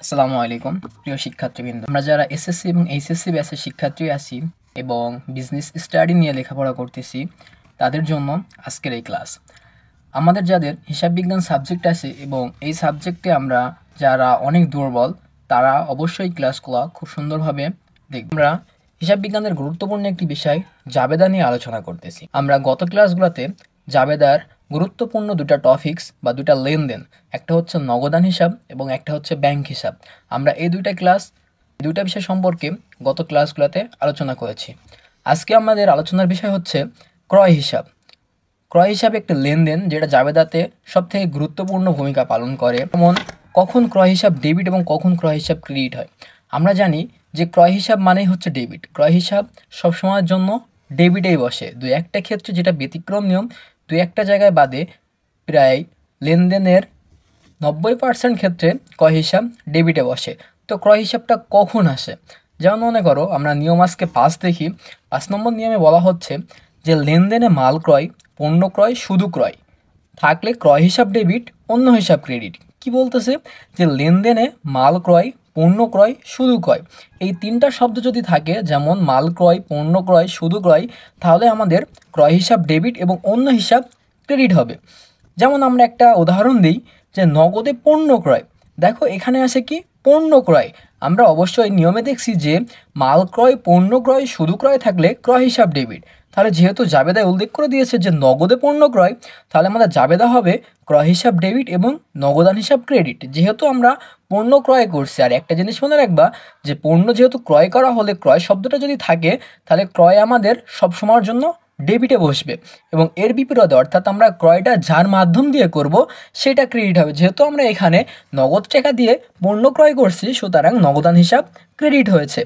আসসালামু আলাইকুম প্রিয় শিক্ষার্থীবৃন্দ, আমরা যারা এসএসসি এবং এইচএসসি ব্যাচের শিক্ষার্থী আছি এবং বিজনেস স্টাডি নিয়ে লেখাপড়া করতেছি, তাদের জন্য আজকের এই ক্লাস। আমাদের যাদের হিসাব বিজ্ঞান সাবজেক্ট আছে এবং এই সাবজেক্টে আমরা যারা অনেক দুর্বল, তারা অবশ্যই ক্লাসগুলো খুব সুন্দরভাবে দেখব। আমরা হিসাব বিজ্ঞানের গুরুত্বপূর্ণ একটি বিষয় জাবেদা নিয়ে আলোচনা করতেছি। আমরা গত ক্লাসগুলোতে জাবেদার গুরুত্বপূর্ণ দুটা টপিকস বা দুটা লেনদেন, একটা হচ্ছে নগদান হিসাব এবং একটা হচ্ছে ব্যাংক হিসাব, আমরা এই দুইটা বিষয় সম্পর্কে গত ক্লাসগুলোতে আলোচনা করেছি। আজকে আমাদের আলোচনার বিষয় হচ্ছে ক্রয় হিসাব। ক্রয় হিসাব একটি লেনদেন যেটা জাবেদাতে সবথেকে গুরুত্বপূর্ণ ভূমিকা পালন করে। যেমন কখন ক্রয় হিসাব ডেবিট এবং কখন ক্রয় হিসাব ক্রেডিট হয়। আমরা জানি যে ক্রয় হিসাব মানেই হচ্ছে ডেবিট। ক্রয় হিসাব সবসময়ের জন্য ডেবিটেই বসে। দুই একটা ক্ষেত্রে যেটা ব্যতিক্রম নিয়ম, দুই একটা জায়গায় বাদে প্রায় লেনদেনের 90% ক্ষেত্রে ক্রয় হিসাব ডেবিটে বসে। তো ক্রয় হিসাবটা কখন আসে? যেমন মনে করো আমরা নিয়ম আজকে 5 দেখি। 5 নম্বর নিয়মে বলা হচ্ছে যে লেনদেনে মাল ক্রয়, পণ্য ক্রয়, শুধু ক্রয় থাকলে ক্রয় হিসাব ডেবিট, অন্য হিসাব ক্রেডিট। কি বলতেছে? যে লেনদেনে মাল ক্রয়, পণ্য ক্রয়, শুধু ক্রয়, এই তিনটা শব্দ যদি থাকে, যেমন মাল ক্রয়, পণ্য ক্রয়, শুধু ক্রয়, তাহলে আমাদের ক্রয় হিসাব ডেবিট এবং অন্য হিসাব ক্রেডিট হবে। যেমন আমরা একটা উদাহরণ দিই যে নগদে পণ্য ক্রয়। দেখো এখানে আছে কি? পণ্য ক্রয়। আমরা অবশ্যই নিয়মে দেখছি যে মাল ক্রয়, পণ্য ক্রয়, শুধু ক্রয় থাকলে ক্রয় হিসাব ডেবিট। তাহলে যেহেতু জাবেদায় উল্লেখ করে দিয়েছে যে নগদে পণ্য ক্রয়, তাহলে আমাদের জাবেদা হবে ক্রয় হিসাব ডেবিট এবং নগদান হিসাব ক্রেডিট। যেহেতু আমরা পণ্য ক্রয় করছি, আর একটা জিনিস মনে রাখবা যে পণ্য যেহেতু ক্রয় করা হলে ক্রয় শব্দটা যদি থাকে, তাহলে ক্রয় আমাদের সবসময়ের জন্য ডেবিটে বসবে এবং এর বিপরীতে অর্থাৎ আমরা ক্রয়টা যার মাধ্যম দিয়ে করব সেটা ক্রেডিট হবে। যেহেতু আমরা এখানে নগদ টাকা দিয়ে পণ্য ক্রয় করছি, সুতরাং নগদান হিসাব ক্রেডিট হয়েছে।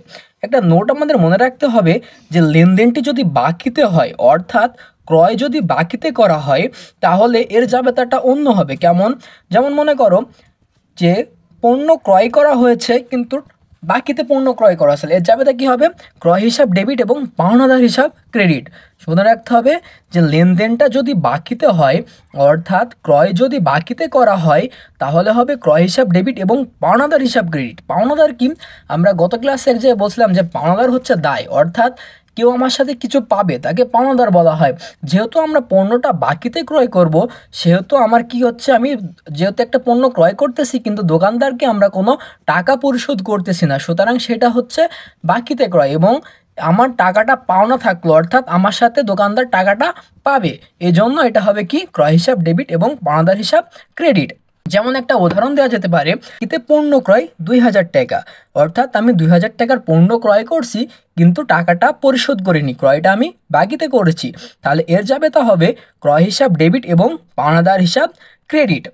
একটা নোট আমাদের মনে রাখতে হবে যে লেনদেনটি যদি বাকিতে হয়, অর্থাৎ ক্রয় যদি বাকিতে করা হয়, তাহলে এর জাবেদাটা অন্য হবে। কেমন? যেমন মনে করো যে পণ্য ক্রয় করা হয়েছে কিন্তু বাকিতে পণ্য ক্রয় করা আছে, এর জাবেদা কী হবে? ক্রয় হিসাব ডেবিট এবং পাওনাদার হিসাব ক্রেডিট। মনে রাখতে হবে যে লেনদেনটা যদি বাকিতে হয়, অর্থাৎ ক্রয় যদি বাকিতে করা হয়, তাহলে হবে ক্রয় হিসাব ডেবিট এবং পাওনাদার হিসাব ক্রেডিট। পাওনাদার কি? আমরা গত ক্লাসে এক জায়গায় বলছিলাম যে পাওনাদার হচ্ছে দায়, অর্থাৎ কেউ আমার সাথে কিছু পাবে তাকে পাওনাদার বলা হয়। যেহেতু আমরা পণ্যটা বাকিতে ক্রয় করব, সেহেতু আমার কি হচ্ছে, আমি যেহেতু একটা পণ্য ক্রয় করতেছি কিন্তু দোকানদারকে আমরা কোনো টাকা পরিশোধ করতেছি না, সুতরাং সেটা হচ্ছে বাকিতে ক্রয় এবং আমার টাকাটা পাওনা থাকলো, অর্থাৎ আমার সাথে দোকানদার টাকাটা পাবে। এজন্য এটা হবে কি? ক্রয় হিসাব ডেবিট এবং পাওনাদার হিসাব ক্রেডিট। যেমন একটা উদাহরণ দেওয়া যেতে পারে, এতে পণ্য ক্রয় 2000 টাকা, অর্থাৎ আমি 2000 টাকার পণ্য ক্রয় করছি কিন্তু টাকাটা পরিশোধ করিনি, ক্রয়টা আমি বাকিতে করেছি। তাহলে এর জাবেদা হবে ক্রয় হিসাব ডেবিট এবং পাওনাদার হিসাব ক্রেডিট।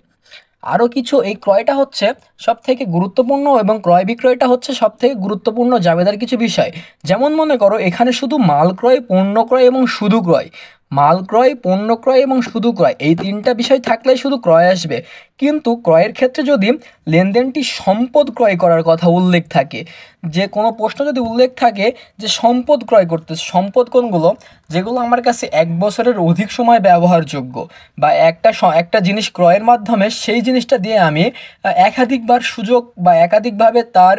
আরও কিছু, এই ক্রয়টা হচ্ছে সবথেকে গুরুত্বপূর্ণ এবং ক্রয় বিক্রয়টা হচ্ছে সবথেকে গুরুত্বপূর্ণ জাবেদার কিছু বিষয়। যেমন মনে করো এখানে শুধু মাল ক্রয়, পণ্য ক্রয় এবং শুধু ক্রয়, মাল ক্রয়, পণ্য ক্রয় এবং শুধু ক্রয়, এই তিনটা বিষয় থাকলে শুধু ক্রয় আসবে। কিন্তু ক্রয়ের ক্ষেত্রে যদি লেনদেনটি সম্পদ ক্রয় করার কথা উল্লেখ থাকে, যে কোনো প্রশ্ন যদি উল্লেখ থাকে যে সম্পদ ক্রয় করতে, সম্পদ কোনগুলো? যেগুলো আমার কাছে 1 বছরের অধিক সময় ব্যবহারযোগ্য, বা একটা জিনিস ক্রয়ের মাধ্যমে সেই জিনিসটা দিয়ে আমি একাধিকবার সুযোগ বা একাধিকভাবে তার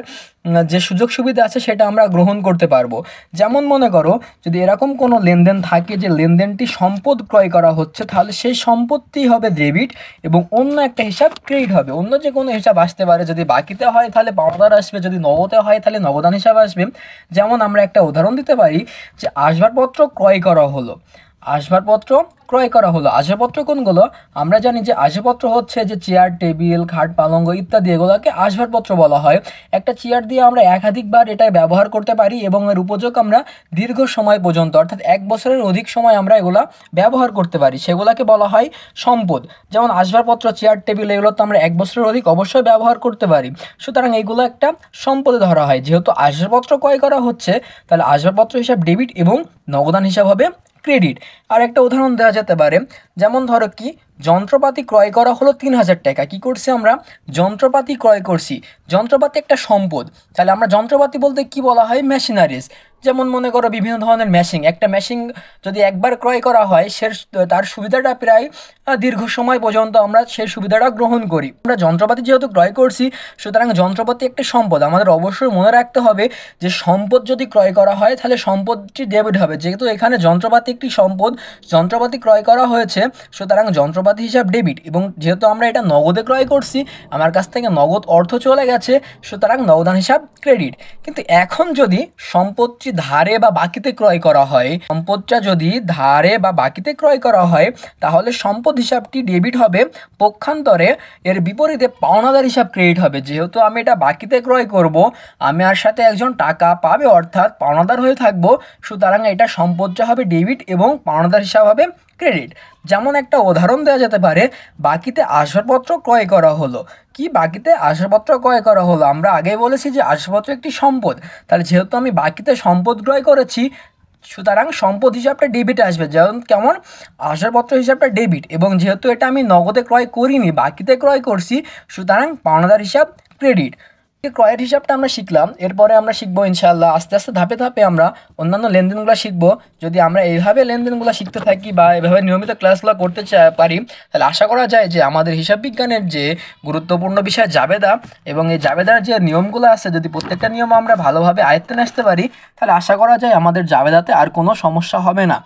যে সুযোগ সুবিধা আছে সেটা আমরা গ্রহণ করতে পারবো। যেমন মনে করো যদি এরকম কোনো লেনদেন থাকে যে লেনদেনটি সম্পদ ক্রয় করা হচ্ছে, তাহলে সেই সম্পত্তি হবে ডেবিট এবং অন্য একটা হিসাব ক্রেডিট হবে। অন্য যে কোনো হিসাব আসতে পারে, যদি বাকিতে হয় তাহলে পাওনাদার আসবে, যদি নগদে হয় তাহলে নগদান হিসাব আসবে। যেমন আমরা একটা উদাহরণ দিতে পারি যে আসবাবপত্র ক্রয় করা হলো, আসবাবপত্র ক্রয় করা হলো। আসবাবপত্র কোনগুলো? আমরা জানি যে আসবাবপত্র হচ্ছে যে চেয়ার, টেবিল, খাট, পালঙ্ক ইত্যাদি, এগুলোকে আসবাবপত্র বলা হয়। একটা চেয়ার দিয়ে আমরা একাধিকবার এটা ব্যবহার করতে পারি এবং এর উপযোগ আমরা দীর্ঘ সময় পর্যন্ত, অর্থাৎ 1 বছরের অধিক সময় আমরা এগুলা ব্যবহার করতে পারি, সেগুলোকে বলা হয় সম্পদ। যেমন আসবাবপত্র, চেয়ার, টেবিল, এগুলো তো আমরা 1 বছরের অধিক অবশ্যই ব্যবহার করতে পারি, সুতরাং এইগুলো একটা সম্পদে ধরা হয়। যেহেতু আসবাবপত্র ক্রয় করা হচ্ছে, তাহলে আসবাবপত্র হিসাব ডেবিট এবং নগদান হিসাব হবে ক্রেডিট। আর একটা উদাহরণ দেওয়া যেতে পারে, যেমন ধরো কি যন্ত্রপাতি ক্রয় করা হলো 3,000 টাকা। কী করছি আমরা? যন্ত্রপাতি ক্রয় করছি। যন্ত্রপাতি একটা সম্পদ। তাহলে আমরা যন্ত্রপাতি বলতে কি বলা হয়? মেশিনারিজ। যেমন মনে করো বিভিন্ন ধরনের মেশিন, একটা মেশিন যদি একবার ক্রয় করা হয় তার সুবিধাটা প্রায় দীর্ঘ সময় পর্যন্ত আমরা সেই সুবিধাটা গ্রহণ করি। আমরা যন্ত্রপাতি যেহেতু ক্রয় করছি, সুতরাং যন্ত্রপাতি একটি সম্পদ। আমাদের অবশ্যই মনে রাখতে হবে যে সম্পদ যদি ক্রয় করা হয় তাহলে সম্পদটি ডেবিট হবে। যেহেতু এখানে যন্ত্রপাতি একটি সম্পদ, যন্ত্রপাতি ক্রয় করা হয়েছে, সুতরাং যন্ত্রপাতি হিসাব ডেবিট। এবং যেহেতু আমরা এটা নগদে ক্রয় করছি, আমার কাছ থেকে নগদ অর্থ চলে গেছে, সুতরাং নগদান হিসাব ক্রেডিট। কিন্তু এখন যদি সম্পদটি ধারে বা বাকিতে ক্রয় করা হয়, সম্পদটা যদি ধারে বা বাকিতে ক্রয় করা হয়, তাহলে সম্পদ হিসাবটি ডেবিট হবে। পক্ষান্তরে এর বিপরীতে পাওনাদার হিসাব ক্রেডিট হবে। যেহেতু আমি এটা বাকিতে ক্রয় করব, আমি আর সাথে একজন টাকা পাবে অর্থাৎ পাওনাদার হয়ে থাকবো, সুতরাং এটা সম্পদটা হবে ডেবিট এবং পাওনাদার হিসাব হবে ক্রেডিট। যেমন একটা উদাহরণ দেওয়া যেতে পারে, বাকিতে আসবাবপত্র ক্রয় করা হলো। কি বাকিতে আসবাবপত্র ক্রয় করা হলো? আমরা আগেই বলেছি যে আসবাবপত্র একটি সম্পদ। তাহলে যেহেতু আমি বাকিতে সম্পদ ক্রয় করেছি, সুতরাং সম্পদ হিসাবটা ডেবিট আসবে। যেমন কেমন? আসবাবপত্র হিসাবটা ডেবিট, এবং যেহেতু এটা আমি নগদে ক্রয় করিনি, বাকিতে ক্রয় করছি, সুতরাং পাওনাদার হিসাব ক্রেডিট। ক্রয়ের হিসাবটা আমরা শিখলাম। এরপরে আমরা শিখবো ইনশাআল্লাহ আস্তে আস্তে ধাপে ধাপে আমরা অন্যান্য লেনদেনগুলো শিখবো। যদি আমরা এইভাবে লেনদেনগুলো শিখতে থাকি বা এভাবে নিয়মিত ক্লাসগুলো করতে পারি, তাহলে আশা করা যায় যে আমাদের হিসাব বিজ্ঞানের যে গুরুত্বপূর্ণ বিষয় জাবেদা এবং এই জাবেদার যে নিয়মগুলো আছে, যদি প্রত্যেকটা নিয়ম আমরা ভালোভাবে আয়ত্তে নিয়ে আসতে পারি, তাহলে আশা করা যায় আমাদের জাবেদাতে আর কোনো সমস্যা হবে না।